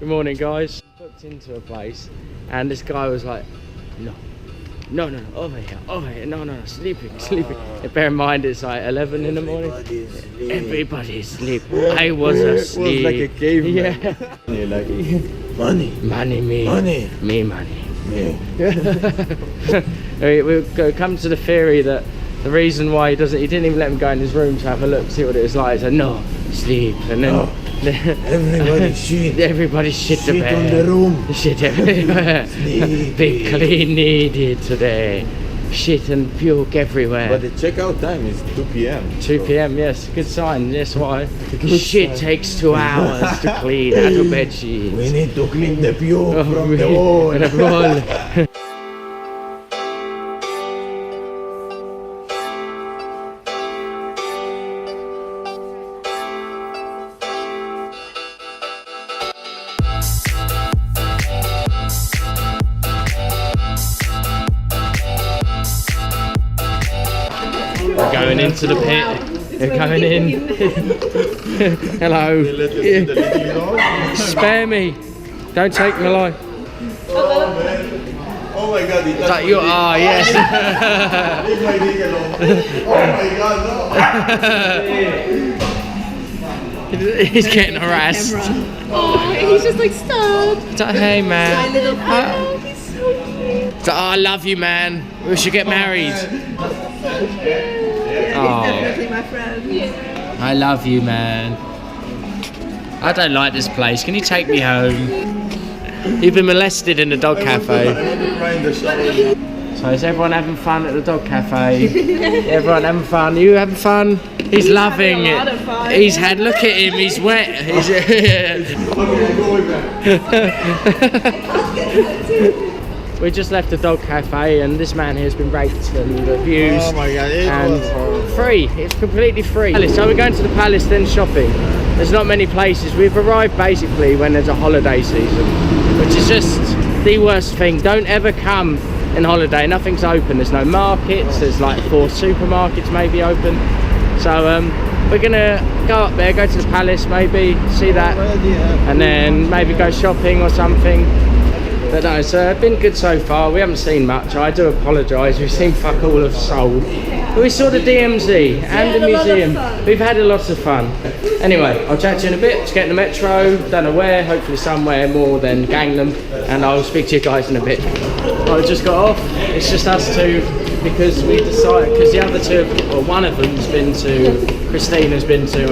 Good morning, guys. Booked into a place, and this guy was like, no, over here, no, sleeping. And bear in mind, it's like 11 in the morning. Everybody's asleep. I was asleep. It was like a caveman. Yeah. You're like, money, me. money, Me, money. me. We'll come to the theory that the reason why he didn't even let him go in his room to have a look, see what it was like. He said, no, sleep. And then everybody shit the bed. On the room. Shit everywhere. Big clean needed today. Shit and puke everywhere. But the checkout time is 2 p.m. 2 p.m, yes, good sign. That's why. Shit takes 2 hours to clean out of bed sheets. We need to clean the puke from the wall. We're going into the pit. We're going in. Hello. Spare me. Don't take my life. Oh my god, Is that you? Ah, yes. Leave my dick alone. Oh my god, no. He's getting harassed. Oh, he's just like, stop. It's like, hey, man. My little pal. He's so cute. It's like, oh, I love you, man. We should get married. Yeah, Oh. he's definitely my friend. Yeah. I love you, man. I don't like this place. Can you take me home? You've been molested in the dog cafe. So is everyone having fun at the dog cafe? Everyone having fun? You having fun? He's loving it. He's had, look at him, he's wet. We just left the dog cafe, and this man here has been raped and abused. Oh my god, and free. It's completely free. So we're going to the palace, then shopping. There's not many places. We've arrived basically when there's a holiday season, which is just the worst thing. Don't ever come in holiday. Nothing's open. There's no markets. There's like 4 supermarkets maybe open. So we're gonna go up there, go to the palace, maybe see that, and then maybe go shopping or something. But no, it's been good so far. We haven't seen much. I do apologise. We've seen fuck all of Seoul. But we saw the DMZ and the museum. We've had a lot of fun. Anyway, I'll chat to you in a bit. Let's get in the metro. Don't know where. Hopefully somewhere more than Gangnam. And I'll speak to you guys in a bit. I just got off. It's just us two because we decided. Because the other two, or one of them's been to. Christina's been to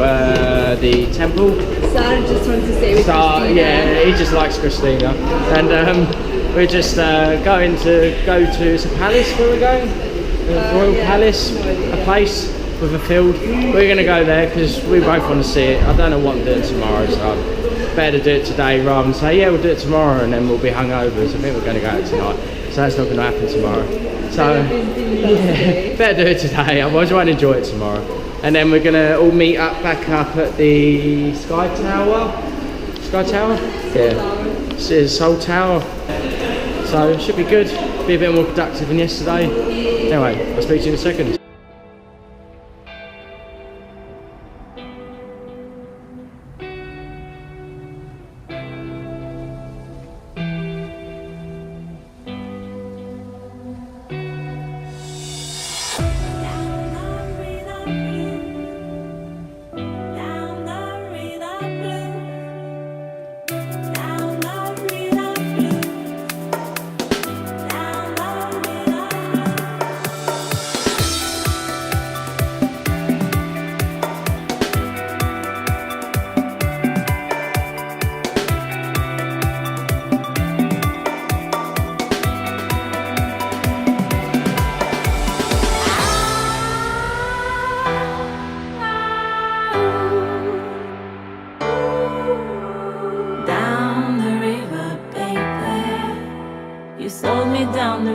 the temple. Sarah just wants to stay with Christina. Yeah, he just likes Christina. And we're just going to go to, it's a palace where we're going? Royal Palace, a place with a field. We're going to go there because we both want to see it. I don't know what I'm doing tomorrow, so better to do it today rather than say, yeah, we'll do it tomorrow and then we'll be hungover. So I think we're going to go out tonight. So that's not going to happen tomorrow. So, yeah, better do it today, otherwise I won't enjoy it tomorrow. And then we're gonna all meet up back up at the Sky Tower. Sky Tower? Yeah. This is Seoul Tower. So it should be good. Be a bit more productive than yesterday. Anyway, I'll speak to you in a second. sold me down the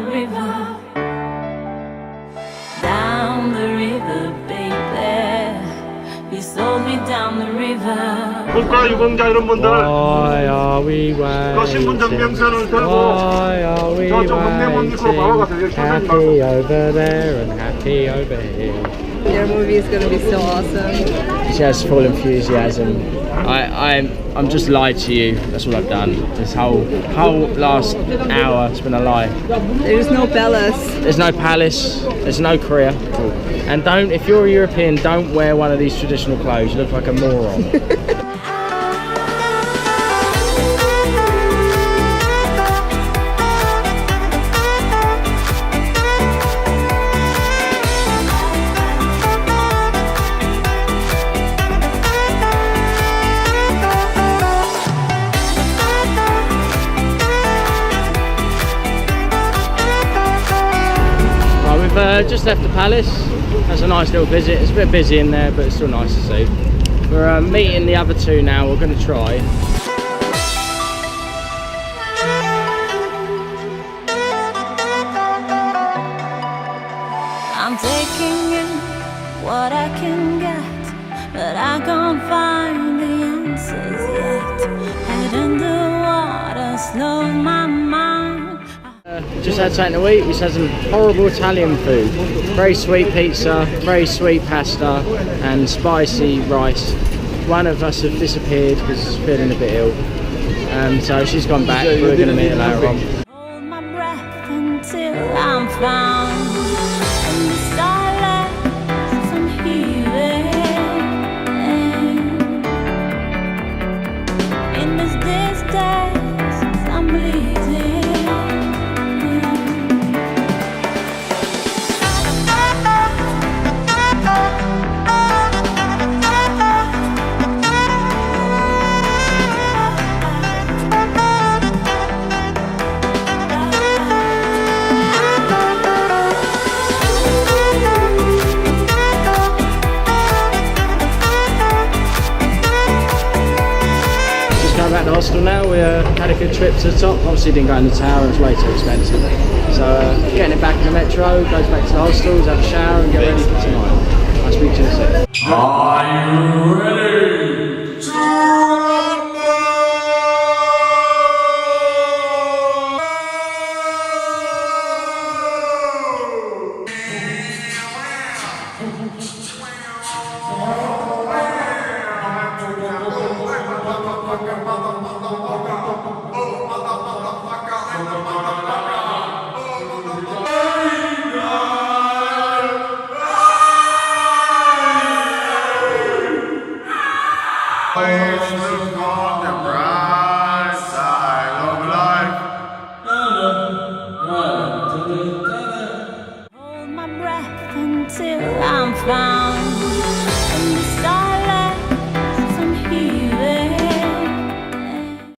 river, baby. You sold me down the river. 국가 유공자 이런 분들 그 신분 증명서를 들고 저쪽 동대문으로 나와가서 여기 Happy over there and happy over here. Their movie is gonna be so awesome. She has full enthusiasm. I'm just lied to you. That's all I've done. This whole last hour, it's been a lie. There's no palace. There's no palace. There's no Korea. And don't, if you're a European, don't wear one of these traditional clothes. You look like a moron. We've just left the palace. That's a nice little visit. It's a bit busy in there, but it's still nice to see. We're meeting the other two now. We're going to try. I'm taking in what I can get, but I can't find the answers yet. Head underwater, slow my mind. Just had something to eat. We just had some horrible Italian food. Very sweet pizza, very sweet pasta, and spicy rice. One of us have disappeared because she's feeling a bit ill. So she's gone back. We're going to meet her later on. Hold my breath until I'm found. In the silence, I'm healing. In this distance, I'm bleeding. Back to the hostel now. We had a good trip to the top. Obviously didn't go in the tower, it was way too expensive. So getting it back in the metro, goes back to the hostels, have a shower and get ready for tonight. I'll speak to you in a sec. Are you ready to rumble? Praise to God.